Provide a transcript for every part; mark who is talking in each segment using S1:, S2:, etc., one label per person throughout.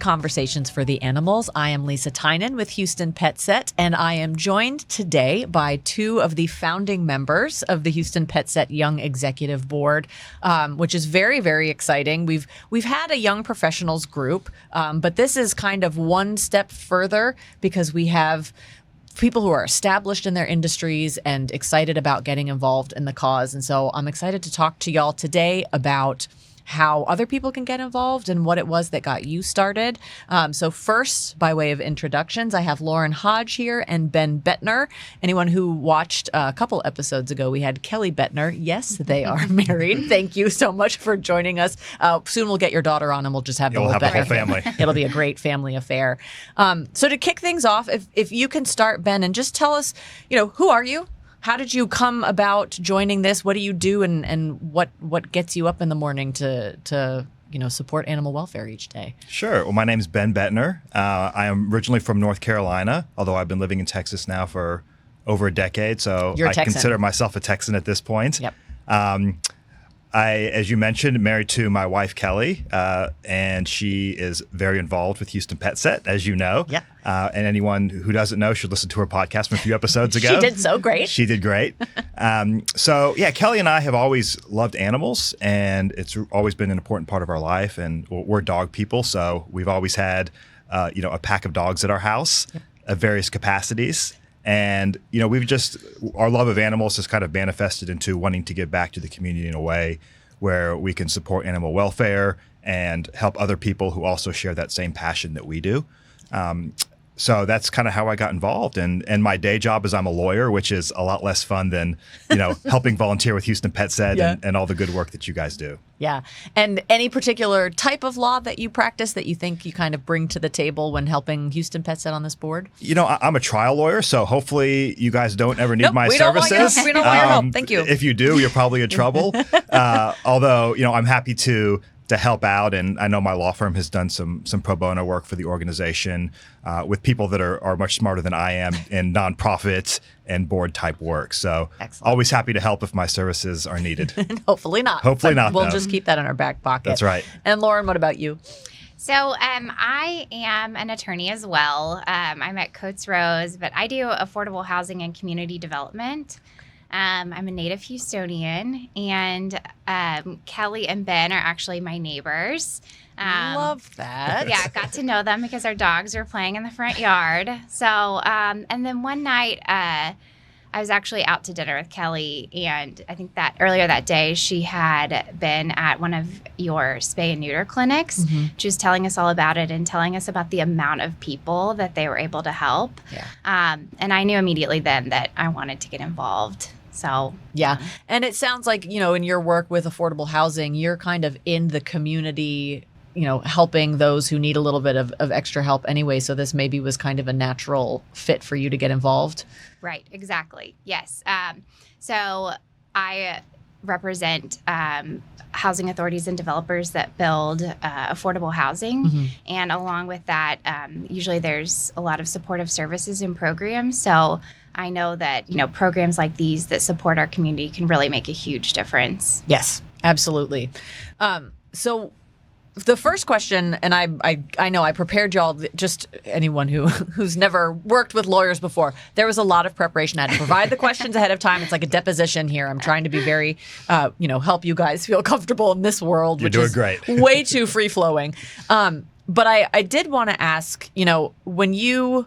S1: Conversations for the Animals. I am Lisa Tynan with Houston PetSet, and I am joined today by two of the founding members of the Houston PetSet Young Executive Board, which is very, very exciting. We've had a young professionals group, but this is kind of one step further because we have people who are established in their industries and excited about getting involved in the cause. And so I'm excited to talk to y'all today about how other people can get involved and what it was that got you started. So first, by way of introductions, I have Lauren Hodge here and Ben Betner. Anyone who watched a couple episodes ago, we had Kelly Betner. Yes, they are married. Thank you so much for joining us. Soon we'll get your daughter on and we'll just have the whole
S2: family.
S1: It'll be a great family affair. So to kick things off, if you can start, Ben, and just tell us, who are you? How did you come about joining this? What do you do, and what gets you up in the morning to support animal welfare each day?
S2: Sure. Well, my name is Ben Betner. I am originally from North Carolina, although I've been living in Texas now for over a decade. So
S1: You're a
S2: I
S1: Texan.
S2: consider myself a Texan at this point.
S1: Yep.
S2: As you mentioned, married to my wife, Kelly, and she is very involved with Houston PetSet, as you know.
S1: Yeah.
S2: And anyone who doesn't know should listen to her podcast from a few episodes ago.
S1: She did so great.
S2: She did great. Kelly and I have always loved animals, and it's always been an important part of our life. And we're dog people, so we've always had, a pack of dogs at our house of various capacities. And, our love of animals has kind of manifested into wanting to give back to the community in a way where we can support animal welfare and help other people who also share that same passion that we do. So that's kind of how I got involved. And my day job is I'm a lawyer, which is a lot less fun than, helping volunteer with Houston PetSet and all the good work that you guys do.
S1: Yeah. And any particular type of law that you practice that you think you kind of bring to the table when helping Houston PetSet on this board?
S2: I'm a trial lawyer, so hopefully you guys don't ever need my
S1: we
S2: services.
S1: We don't want your help. Thank you.
S2: If you do, you're probably in trouble. Although, I'm happy to help out. And I know my law firm has done some pro bono work for the organization with people that are much smarter than I am in nonprofit and board type work. So
S1: Excellent.
S2: Always happy to help if my services are needed.
S1: Hopefully not.
S2: Hopefully not.
S1: We'll just keep that in our back pocket.
S2: That's right.
S1: And Lauren, what about you?
S3: So I am an attorney as well. I'm at Coates Rose, but I do affordable housing and community development. I'm a native Houstonian, and Kelly and Ben are actually my neighbors.
S1: Love that.
S3: Yeah, got to know them because our dogs were playing in the front yard. So, and then one night, I was actually out to dinner with Kelly, and I think that earlier that day she had been at one of your spay and neuter clinics. Mm-hmm. She was telling us all about it and telling us about the amount of people that they were able to help.
S1: Yeah.
S3: And I knew immediately then that I wanted to get involved. So
S1: yeah. And it sounds like, in your work with affordable housing, you're kind of in the community, helping those who need a little bit of extra help anyway. So this maybe was kind of a natural fit for you to get involved.
S3: Right. Exactly. Yes. So I represent housing authorities and developers that build affordable housing. Mm-hmm. And along with that, usually there's a lot of supportive services and programs. So I know that, programs like these that support our community can really make a huge difference.
S1: Yes, absolutely. So the first question, and I know I prepared y'all, just anyone who's never worked with lawyers before, there was a lot of preparation. I had to provide the questions ahead of time. It's like a deposition here. I'm trying to be very, help you guys feel comfortable in this world,
S2: You're
S1: which
S2: doing
S1: is
S2: great.
S1: way too free flowing. But I did want to ask, when you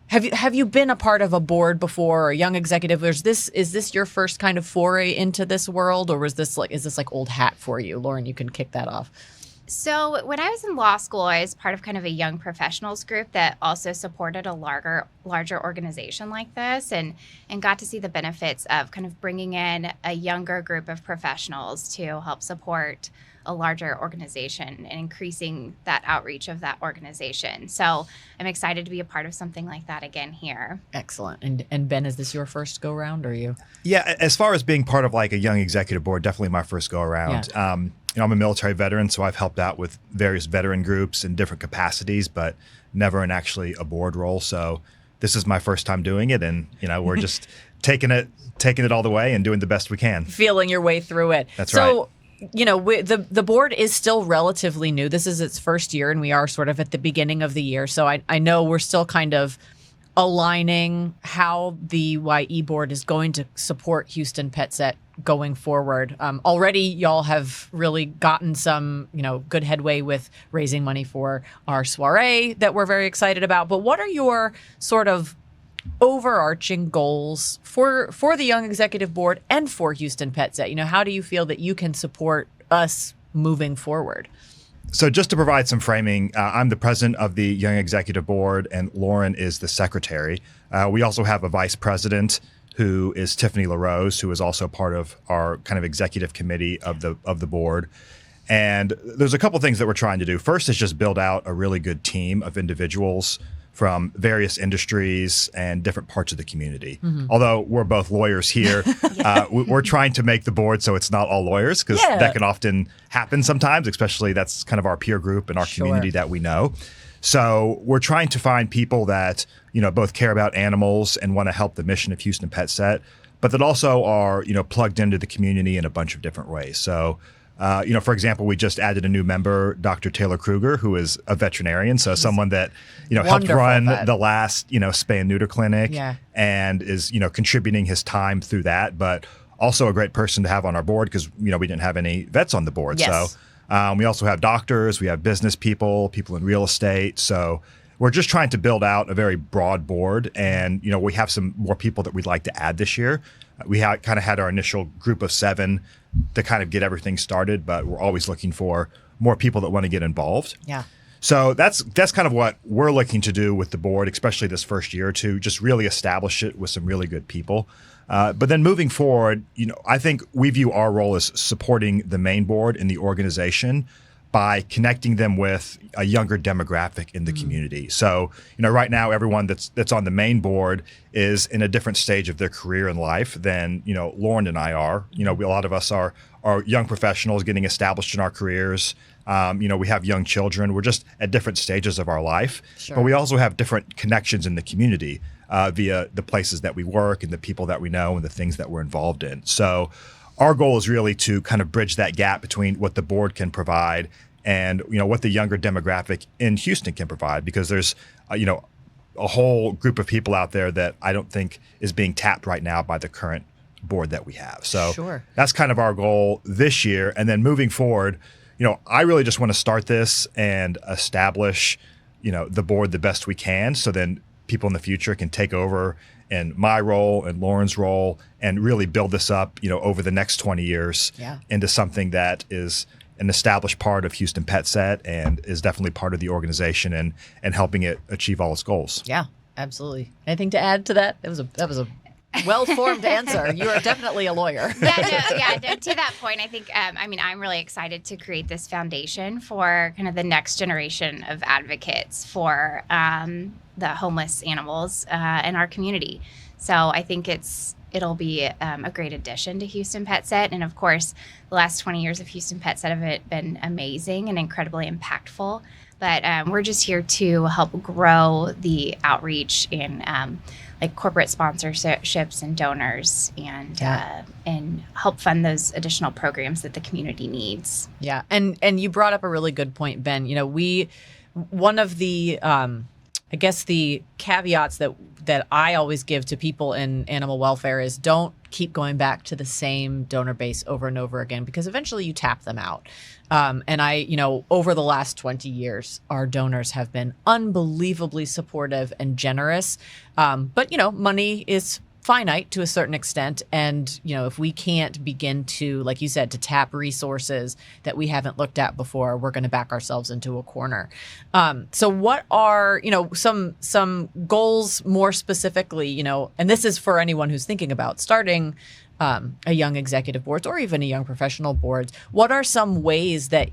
S1: have you been a part of a board before or a young executive? Is this your first kind of foray into this world, or is this like old hat for you? Lauren, you can kick that off.
S3: So when I was in law school, I was part of kind of a young professionals group that also supported a larger organization like this, and got to see the benefits of kind of bringing in a younger group of professionals to help support a larger organization and increasing that outreach of that organization. So I'm excited to be a part of something like that again here.
S1: Excellent. And Ben, is this your first go round, or you?
S2: Yeah, as far as being part of like a young executive board, definitely my first go around.
S1: Yeah.
S2: I'm a military veteran, so I've helped out with various veteran groups in different capacities, but never in actually a board role. So this is my first time doing it, and we're just taking it all the way and doing the best we can.
S1: Feeling your way through it.
S2: That's right.
S1: So the board is still relatively new. This is its first year, and we are sort of at the beginning of the year. So I know we're still kind of aligning how the YE board is going to support Houston PetSet going forward. Already, y'all have really gotten some, good headway with raising money for our soiree that we're very excited about. But what are your sort of overarching goals for the Young Executive Board and for Houston PetSet? How do you feel that you can support us moving forward?
S2: So just to provide some framing, I'm the president of the Young Executive Board, and Lauren is the secretary. We also have a vice president who is Tiffany LaRose, who is also part of our kind of executive committee of the board. And there's a couple things that we're trying to do. First is just build out a really good team of individuals from various industries and different parts of the community. Mm-hmm. Although we're both lawyers here, we're trying to make the board so it's not all lawyers, because that can often happen sometimes, especially that's kind of our peer group and our community that we know. So we're trying to find people that, both care about animals and want to help the mission of Houston PetSet, but that also are, plugged into the community in a bunch of different ways. So for example, we just added a new member, Dr. Taylor Kruger, who is a veterinarian. So someone that, helped run the last, spay and neuter clinic and is, contributing his time through that, but also a great person to have on our board because, we didn't have any vets on the board.
S1: Yes.
S2: So we also have doctors, we have business people in real estate. So we're just trying to build out a very broad board. And, we have some more people that we'd like to add this year. We kind of had our initial group of 7 to kind of get everything started, but we're always looking for more people that want to get involved.
S1: Yeah.
S2: So that's kind of what we're looking to do with the board, especially this first year or two, just really establish it with some really good people. But then moving forward, I think we view our role as supporting the main board in the organization by connecting them with a younger demographic in the community. So, right now, everyone that's on the main board is in a different stage of their career in life than, Lauren and I are. A lot of us are young professionals getting established in our careers. We have young children. We're just at different stages of our life.
S1: Sure.
S2: But we also have different connections in the community via the places that we work and the people that we know and the things that we're involved in. So our goal is really to kind of bridge that gap between what the board can provide and what the younger demographic in Houston can provide, because there's a whole group of people out there that I don't think is being tapped right now by the current board that we have. So that's kind of our goal this year. And then moving forward, I really just want to start this and establish the board the best we can, so then people in the future can take over in my role and Lauren's role and really build this up, over the next 20 years into something that is an established part of Houston PetSet and is definitely part of the organization and helping it achieve all its goals.
S1: Yeah, absolutely. Anything to add to that? That was a well-formed answer. You are definitely a lawyer.
S3: To that point, I think, I'm really excited to create this foundation for kind of the next generation of advocates for the homeless animals in our community. So I think it'll be a great addition to Houston PetSet. And of course, the last 20 years of Houston PetSet have been amazing and incredibly impactful. But we're just here to help grow the outreach and like corporate sponsorships and donors and help fund those additional programs that the community needs.
S1: Yeah. And you brought up a really good point, Ben. One of the I guess the caveats that I always give to people in animal welfare is don't keep going back to the same donor base over and over again, because eventually you tap them out. And over the last 20 years, our donors have been unbelievably supportive and generous. But money is finite to a certain extent. And, if we can't begin to, like you said, to tap resources that we haven't looked at before, we're going to back ourselves into a corner. So what are, some goals more specifically, and this is for anyone who's thinking about starting a young executive boards or even a young professional boards. What are some ways that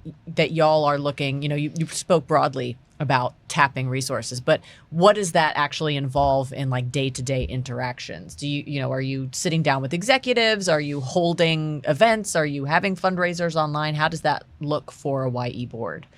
S1: y'all are looking, you spoke broadly about tapping resources, but what does that actually involve in like day-to-day interactions? Do are you sitting down with executives? Are you holding events? Are you having fundraisers online? How does that look for a YE board?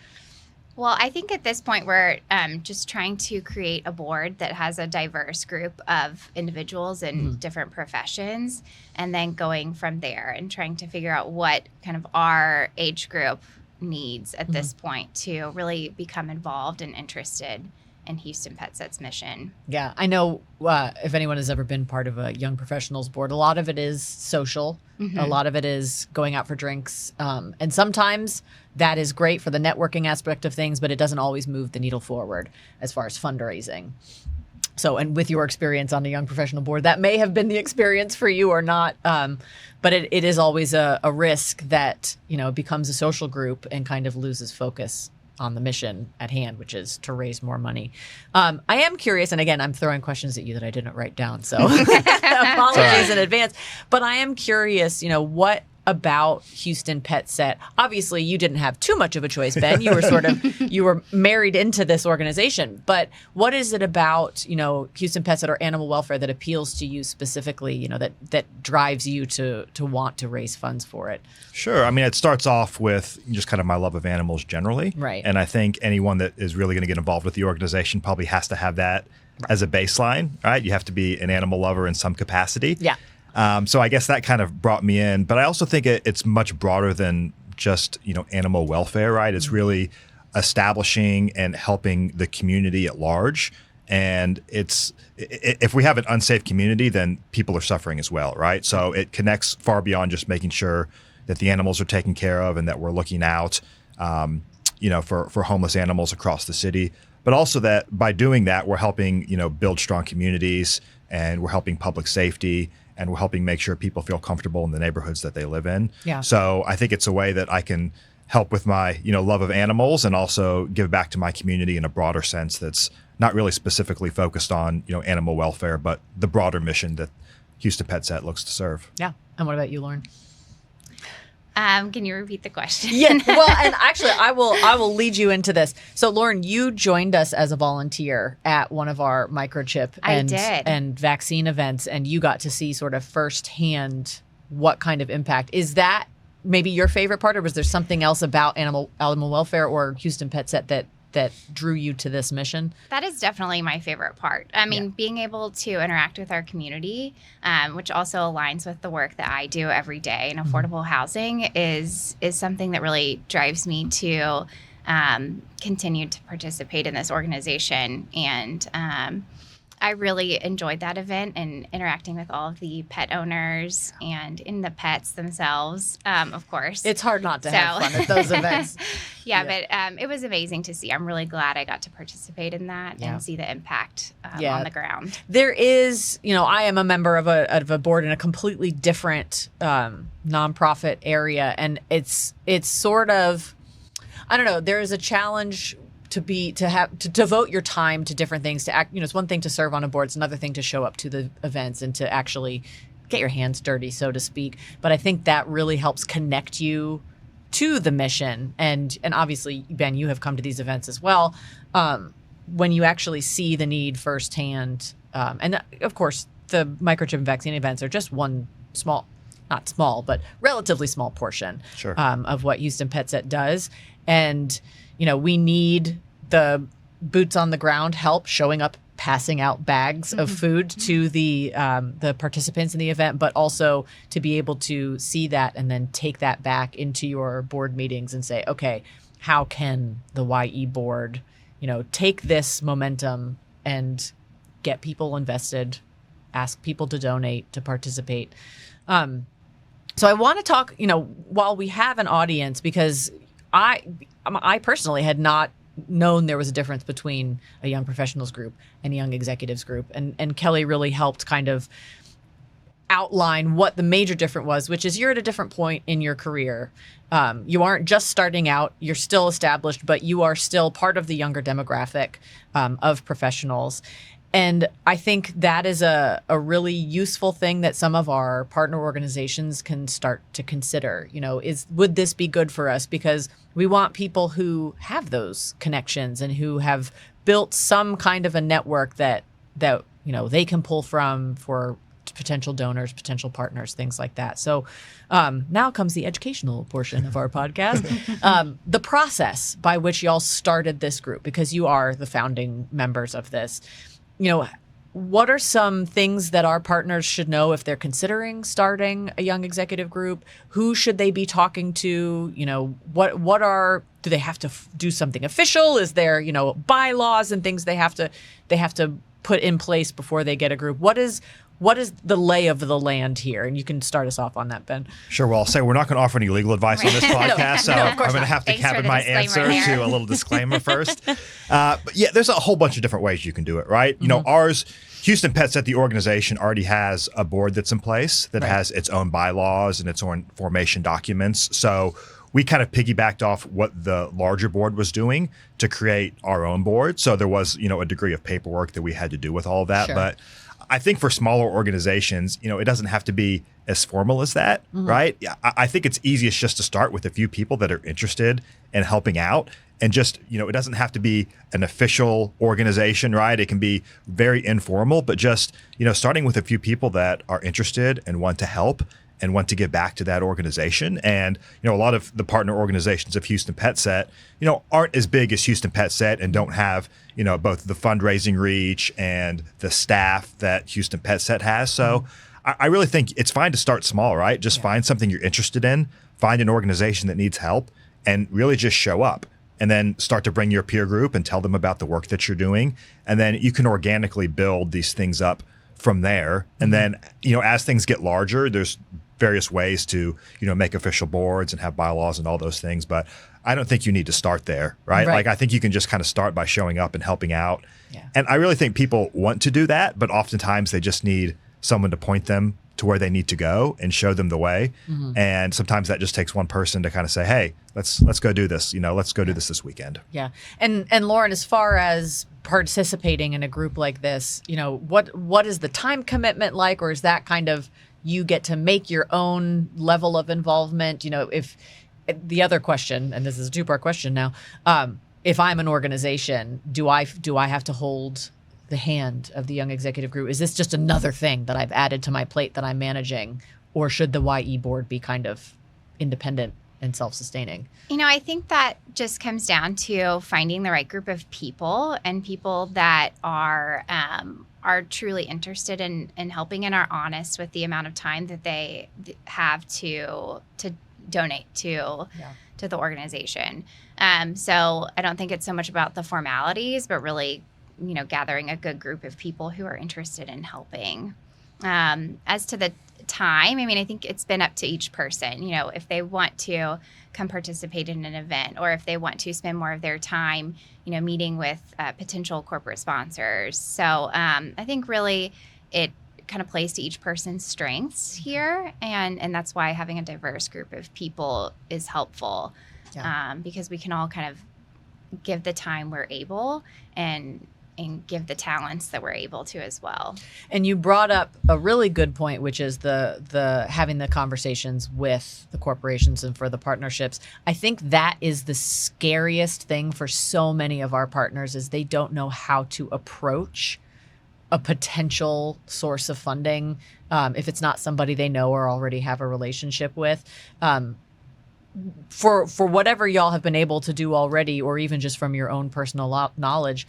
S3: Well, I think at this point we're just trying to create a board that has a diverse group of individuals in different professions, and then going from there and trying to figure out what kind of our age group needs at this point to really become involved and interested in Houston PetSet's mission.
S1: Yeah, I know if anyone has ever been part of a young professionals board, a lot of it is social. A lot of it is going out for drinks. And sometimes that is great for the networking aspect of things, but it doesn't always move the needle forward as far as fundraising. So, and with your experience on the young professional board, that may have been the experience for you or not. But it is always a risk that, it becomes a social group and kind of loses focus on the mission at hand, which is to raise more money. I am curious, and again, I'm throwing questions at you that I didn't write down, so apologies in advance. But I am curious, what about Houston PetSet? Obviously, you didn't have too much of a choice, Ben. You were you were married into this organization. But what is it about, Houston PetSet or animal welfare that appeals to you specifically, that drives you to want to raise funds for it?
S2: Sure. I mean, it starts off with just kind of my love of animals generally.
S1: Right.
S2: And I think anyone that is really going to get involved with the organization probably has to have that as a baseline, right? You have to be an animal lover in some capacity.
S1: Yeah.
S2: So I guess that kind of brought me in, but I also think it's much broader than just, animal welfare, right? It's really establishing and helping the community at large. And if we have an unsafe community, then people are suffering as well, right? So it connects far beyond just making sure that the animals are taken care of and that we're looking out, for homeless animals across the city. But also that by doing that, we're helping, build strong communities, and we're helping public safety, and we're helping make sure people feel comfortable in the neighborhoods that they live in.
S1: Yeah.
S2: So I think it's a way that I can help with my, love of animals and also give back to my community in a broader sense that's not really specifically focused on, animal welfare, but the broader mission that Houston PetSet looks to serve.
S1: Yeah. And what about you, Lauren?
S3: Can you repeat the question?
S1: Yeah. Well, and actually, I will lead you into this. So, Lauren, you joined us as a volunteer at one of our microchip and vaccine events, and you got to see sort of firsthand what kind of impact. Is that maybe your favorite part, or was there something else about animal welfare or Houston PetSet that drew you to this mission?
S3: That is definitely my favorite part. I mean, being able to interact with our community, which also aligns with the work that I do every day in affordable housing, is something that really drives me to continue to participate in this organization. And I really enjoyed that event and interacting with all of the pet owners and in the pets themselves, of course.
S1: It's hard not to have fun at those events.
S3: But it was amazing to see. I'm really glad I got to participate in that and see the impact on the ground.
S1: There is, I am a member of a board in a completely different nonprofit area, and it's sort of, I don't know, there is a challenge to devote your time to different things, to act, it's one thing to serve on a board, it's another thing to show up to the events and to actually get your hands dirty, so to speak. But I think that really helps connect you to the mission. And obviously, Ben, you have come to these events as well. When you actually see the need firsthand, and of course, the microchip and vaccine events are just one small, not small, but relatively small portion of what Houston PetSet does. And we need the boots on the ground help showing up, passing out bags of food to the participants in the event, but also to be able to see that and then take that back into your board meetings and say, okay, how can the YE board, take this momentum and get people invested, ask people to donate, to participate. So I want to talk, while we have an audience, because I personally had not known there was a difference between a young professionals group and a young executives group. And Kelly really helped kind of outline what the major difference was, which is you're at a different point in your career. You aren't just starting out, you're still established, but you are still part of the younger demographic of professionals. And I think that is a really useful thing that some of our partner organizations can start to consider. Would this be good for us? Because we want people who have those connections and who have built some kind of a network that they can pull from for potential donors, potential partners, things like that. So now comes the educational portion of our podcast. The process by which y'all started this group, because you are the founding members of this. What are some things that our partners should know if they're considering starting a young executive group? Who should they be talking to? Do they have to do something official? Is there, bylaws and things they have to put in place before they get a group? What is the lay of the land here? And you can start us off on that, Ben.
S2: Sure. Well, I'll say we're not going to offer any legal advice on this podcast, so I'm going to have to cabin my answer to a little disclaimer first. But yeah, there's a whole bunch of different ways you can do it, right? Ours, Houston PetSet, the organization, already has a board that's in place that has its own bylaws and its own formation documents. So we kind of piggybacked off what the larger board was doing to create our own board. So there was, a degree of paperwork that we had to do with all of that.
S1: Sure.
S2: But I think for smaller organizations, it doesn't have to be as formal as that, right? I think it's easiest just to start with a few people that are interested in helping out. And just, it doesn't have to be an official organization, right? It can be very informal, but just, starting with a few people that are interested and want to help and want to give back to that organization. And, a lot of the partner organizations of Houston PetSet, aren't as big as Houston PetSet and don't have, both the fundraising reach and the staff that Houston PetSet has. So I really think it's fine to start small, right? Just find something you're interested in, find an organization that needs help, and really just show up. And then start to bring your peer group and tell them about the work that you're doing. And then you can organically build these things up from there. And then, as things get larger, there's various ways to, make official boards and have bylaws and all those things. But I don't think you need to start there, right? Like, I think you can just kind of start by showing up and helping out. Yeah. And I really think people want to do that, but oftentimes they just need someone to point them to where they need to go and show them the way. And sometimes that just takes one person to kind of say, hey, let's go do this. Let's go do this weekend.
S1: Yeah. And Lauren, as far as participating in a group like this, what is the time commitment like? Or is that kind of, you get to make your own level of involvement? If the other question, and this is a two-part question now, if I'm an organization, do I have to hold the hand of the young executive group? Is this just another thing that I've added to my plate that I'm managing? Or should the YE board be kind of independent and self-sustaining?
S3: I think that just comes down to finding the right group of people and people that are truly interested in helping and are honest with the amount of time that they have to donate to the organization. So I don't think it's so much about the formalities, but really, gathering a good group of people who are interested in helping. As to the time, I think it's been up to each person, if they want to come participate in an event or if they want to spend more of their time, meeting with potential corporate sponsors. So I think really it kind of plays to each person's strengths here. And that's why having a diverse group of people is helpful because we can all kind of give the time we're able and give the talents that we're able to as well.
S1: And you brought up a really good point, which is the having the conversations with the corporations and for the partnerships. I think that is the scariest thing for so many of our partners is they don't know how to approach a potential source of funding if it's not somebody they know or already have a relationship with. For whatever y'all have been able to do already, or even just from your own personal knowledge,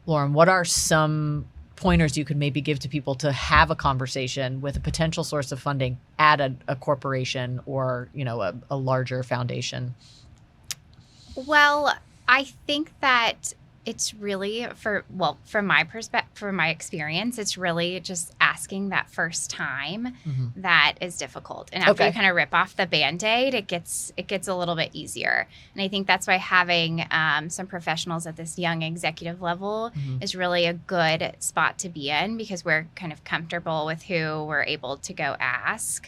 S1: Lauren, what are some pointers you could maybe give to people to have a conversation with a potential source of funding at a corporation or, a larger foundation?
S3: Well, I think that it's really from my perspective, from my experience, it's really just asking that first time that is difficult. And after you kind of rip off the Band-Aid, it gets a little bit easier. And I think that's why having some professionals at this young executive level is really a good spot to be in because we're kind of comfortable with who we're able to go ask.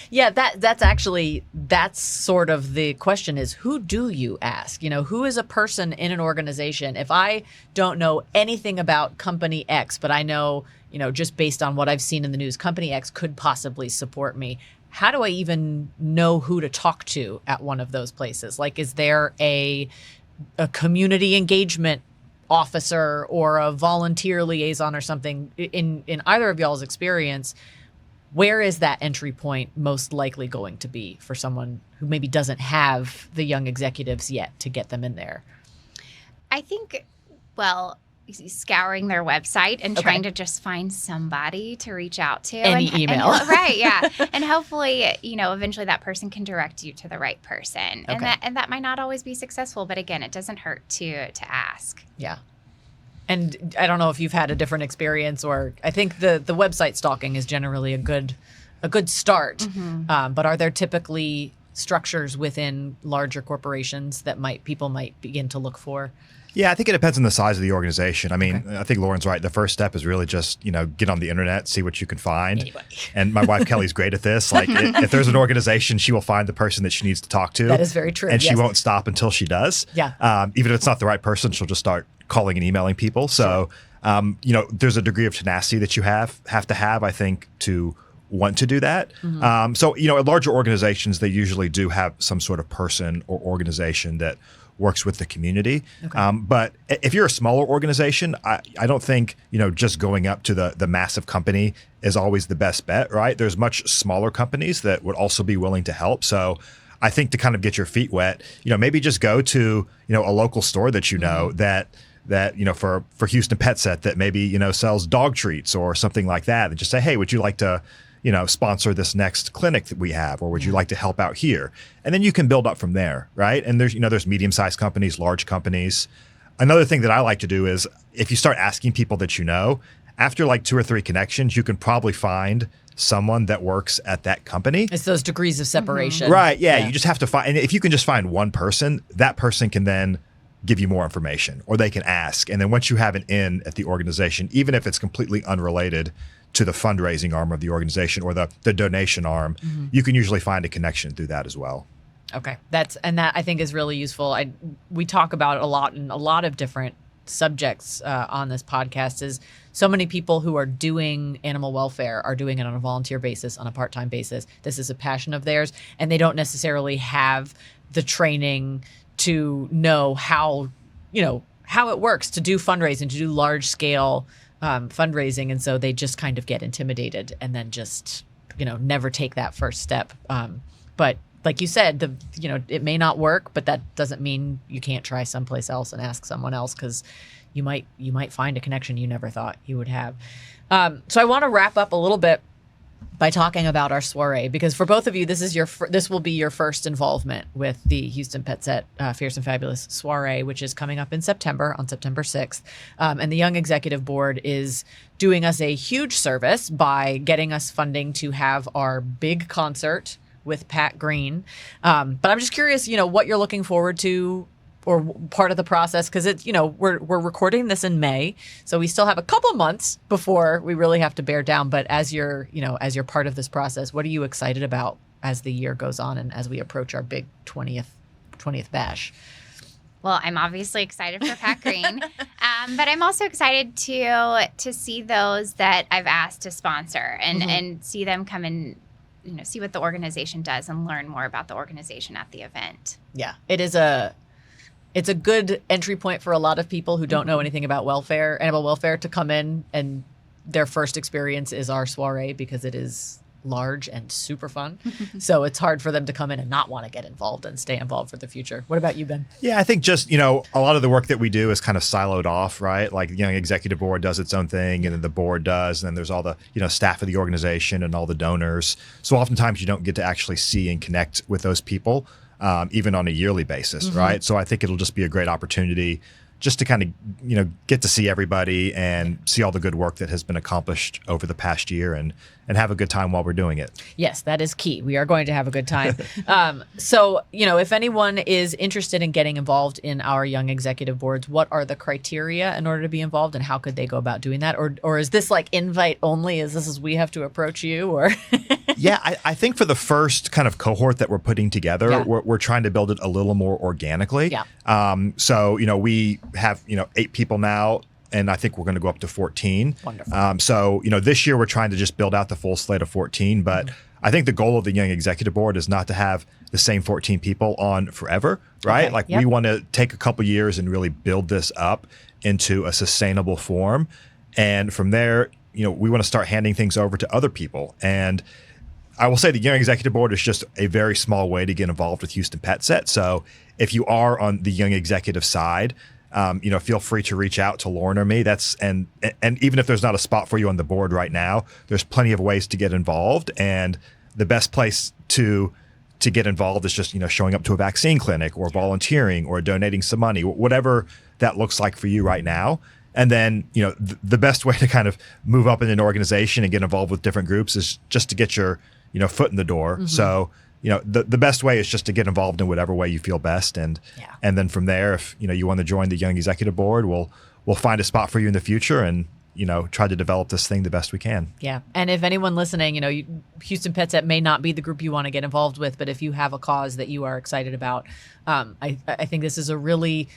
S1: Yeah, that's sort of the question is, who do you ask? Who is a person in an organization? If I don't know anything about company X, but I know, just based on what I've seen in the news, company X could possibly support me. How do I even know who to talk to at one of those places? Like, is there a community engagement officer or a volunteer liaison or something, in either of y'all's experience, where is that entry point most likely going to be for someone who maybe doesn't have the young executives yet to get them in there?
S3: I think, well, scouring their website and trying to just find somebody to reach out to.
S1: Any email.
S3: Right, yeah. And hopefully, eventually that person can direct you to the right person.
S1: Okay.
S3: And that might not always be successful, but again, it doesn't hurt to ask.
S1: Yeah. And I don't know if you've had a different experience, or I think the website stalking is generally a good start.
S3: Mm-hmm.
S1: But are there typically structures within larger corporations that people might begin to look for?
S2: Yeah, I think it depends on the size of the organization. I mean, I think Lauren's right. The first step is really just, get on the internet, see what you can find.
S1: Anyway.
S2: And my wife, Kelly's great at this. Like, if there's an organization, she will find the person that she needs to talk to.
S1: That is very true.
S2: And she
S1: yes.
S2: won't stop until she does.
S1: Yeah.
S2: Even if it's not the right person, she'll just start calling and emailing people. So, there's a degree of tenacity that you have to have, I think, to want to do that.
S1: Mm-hmm.
S2: So, at larger organizations, they usually do have some sort of person or organization that works with the community.
S1: Okay.
S2: But if you're a smaller organization, I don't think, just going up to the massive company is always the best bet, right? There's much smaller companies that would also be willing to help. So I think to kind of get your feet wet, maybe just go to, a local store that that for Houston PetSet that maybe, sells dog treats or something like that, and just say, hey, would you like to sponsor this next clinic that we have, or would you like to help out here? And then you can build up from there, right? And there's medium-sized companies, large companies. Another thing that I like to do is if you start asking people that after like 2 or 3 connections, you can probably find someone that works at that company.
S1: It's those degrees of separation.
S2: Mm-hmm. Right, yeah. You just have to find, and if you can just find one person, that person can then give you more information, or they can ask. And then once you have an in at the organization, even if it's completely unrelated to the fundraising arm of the organization or the donation arm, you can usually find a connection through that as well.
S1: Okay. That I think is really useful. We talk about it a lot in a lot of different subjects on this podcast. Is so many people who are doing animal welfare are doing it on a volunteer basis, on a part-time basis. This is a passion of theirs, and they don't necessarily have the training to know how it works to do fundraising, to do large scale fundraising. And so they just kind of get intimidated and then just, never take that first step. But like you said, it may not work, but that doesn't mean you can't try someplace else and ask someone else, because you might find a connection you never thought you would have. So I want to wrap up a little bit by talking about our soiree, because for both of you, this will be your first involvement with the Houston PetSet Fierce and Fabulous soiree, which is coming up in September, on September 6th. And the Young Executive Board is doing us a huge service by getting us funding to have our big concert with Pat Green. But I'm just curious, what you're looking forward to, or part of the process, because it's, we're recording this in May, so we still have a couple months before we really have to bear down. But as you're part of this process, what are you excited about as the year goes on and as we approach our big 20th bash?
S3: Well, I'm obviously excited for Pat Green, but I'm also excited to see those that I've asked to sponsor and see them come and see what the organization does and learn more about the organization at the event.
S1: Yeah, it's a good entry point for a lot of people who don't know anything about animal welfare, to come in and their first experience is our soiree, because it is large and super fun. So it's hard for them to come in and not want to get involved and stay involved for the future. What about you, Ben?
S2: Yeah, I think just, a lot of the work that we do is kind of siloed off, right? Like the Young Executive Board does its own thing, and then the board does, and then there's all the, staff of the organization and all the donors. So oftentimes you don't get to actually see and connect with those people, even on a yearly basis, right? So I think it'll just be a great opportunity just to kind of, get to see everybody and see all the good work that has been accomplished over the past year, and have a good time while we're doing it.
S1: Yes, that is key. We are going to have a good time. So, if anyone is interested in getting involved in our Young Executive Boards, what are the criteria in order to be involved, and how could they go about doing that? Or is this like invite only? Is this as we have to approach you? Or
S2: Yeah, I think for the first kind of cohort that we're putting together, we're trying to build it a little more organically.
S1: Yeah.
S2: So, we have, 8 people now, and I think we're going to go up to 14.
S1: Wonderful.
S2: So, this year we're trying to just build out the full slate of 14, but I think the goal of the Young Executive Board is not to have the same 14 people on forever, right?
S1: Okay.
S2: Like
S1: Yep.
S2: we want to take a couple years and really build this up into a sustainable form. And from there, we want to start handing things over to other people. And I will say the Young Executive Board is just a very small way to get involved with Houston PetSet. So if you are on the Young Executive side, feel free to reach out to Lauren or me. And even if there's not a spot for you on the board right now, there's plenty of ways to get involved. And the best place to get involved is just showing up to a vaccine clinic or volunteering or donating some money, whatever that looks like for you right now. And then the best way to kind of move up in an organization and get involved with different groups is just to get your foot in the door.
S1: Mm-hmm.
S2: So the best way is just to get involved in whatever way you feel best, and then from there, if you want to join the Young Executive Board, we'll find a spot for you in the future and try to develop this thing the best we can.
S1: Yeah. And if anyone listening, Houston PetSet may not be the group you want to get involved with, but if you have a cause that you are excited about, I think this is a really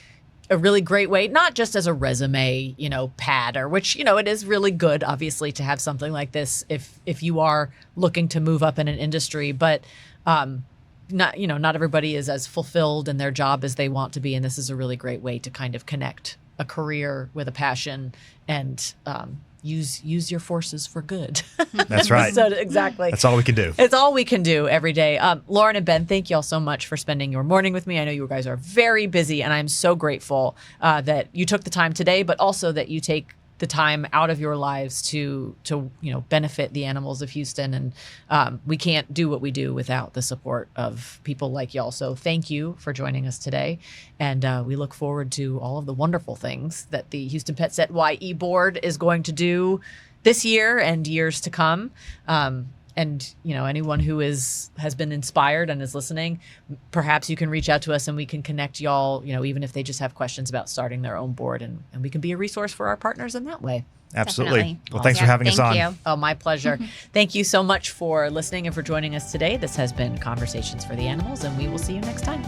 S1: great way, not just as a resume, pad, or which, it is really good, obviously, to have something like this if you are looking to move up in an industry, but not everybody is as fulfilled in their job as they want to be. And this is a really great way to kind of connect a career with a passion and use your forces for good.
S2: That's right.
S1: So exactly.
S2: That's all we can do.
S1: It's all we can do every day. Lauren and Ben, thank you all so much for spending your morning with me. I know you guys are very busy, and I'm so grateful that you took the time today, but also that you take the time out of your lives to benefit the animals of Houston. And we can't do what we do without the support of people like y'all. So thank you for joining us today. And we look forward to all of the wonderful things that the Houston PetSet YE board is going to do this year and years to come. And anyone who has been inspired and is listening, perhaps you can reach out to us and we can connect y'all, even if they just have questions about starting their own board, and we can be a resource for our partners in that way.
S2: Absolutely.
S3: Definitely.
S2: Well, thanks for having us on.
S3: Thank you.
S1: Oh, my pleasure. Thank you so much for listening and for joining us today. This has been Conversations for the Animals, and we will see you next time.